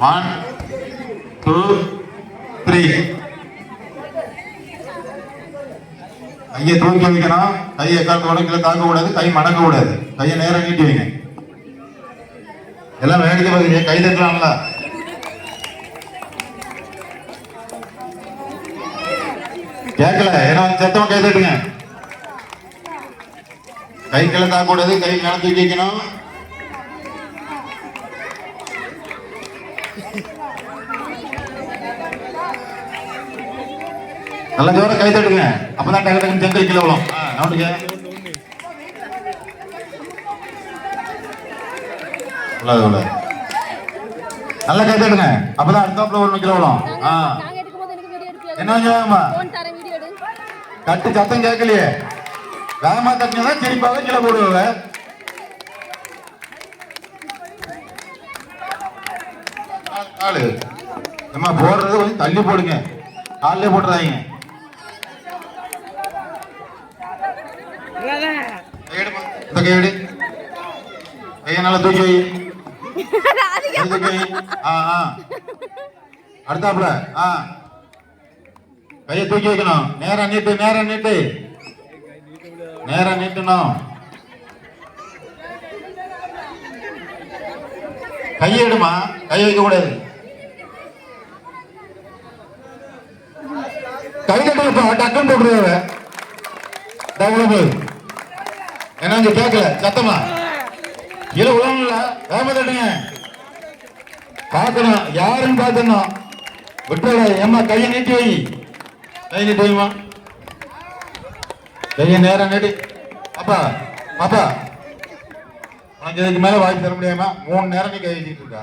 1 2 3. கையை தூக்கி வைக்கணும். கையை எக்காலத்தோட கீழே தாக்க கூடாது, கை மடக்க கூடாது. கையை நேரம் நீட்டி வைங்க. எல்லாம் வேடிக்கை பார்க்குறீங்க, கை தட்டலாம்ல. கேட்கல, ஏன்னா சத்தமா கை தட்டுங்க. கை கீழே தாக்க கூடாது, கை மேல தூக்கி வைக்கணும். நல்ல ஜோர கை தட்டுங்க, அப்பதான் டக்கு டக்குன்னு செங்கல் கீழே விழும். நவுண்டுங்க. நல்ல கை தட்டுங்க, அப்பதான் அடுத்தாப்புல ஒரு கீழே விழும். என்ன கட்டு சத்தம் கேட்கலையே, வேகமா தட்டினா திரும்பாவே கீழே போடுவ. காலு நம்ம போடுறது கொஞ்சம் தள்ளி போடுங்க, காலிலே போட்டுறாங்க. கையடி கையை நல்லா தூக்கி வை. அடுத்தாப்புல கையை தூக்கி வைக்கணும். நேரா நீட்டு, நேரா நீட்டு, நேரா நீட்டணும். கையை எடுமா, கை வைக்க கூடாது. கை கட்டுப்பா, டக்குன்னு போட்டுருவாங்க. என்ன கேட்கல சத்தமா இல்ல உழவுல வேம தட்டுங்க. பார்க்கணும் யாருன்னு பார்க்கணும். விட்டு ஏமா கையை நீட்டி வை, கை நீட்டி வைமா, கையை நேரம் நீட்டி. அப்பா அப்பா உனக்கு இதுக்கு மேல வாய்ப்பு தர முடியாமா? 3 நேரம் நீ கை வச்சுட்டு இருக்கா.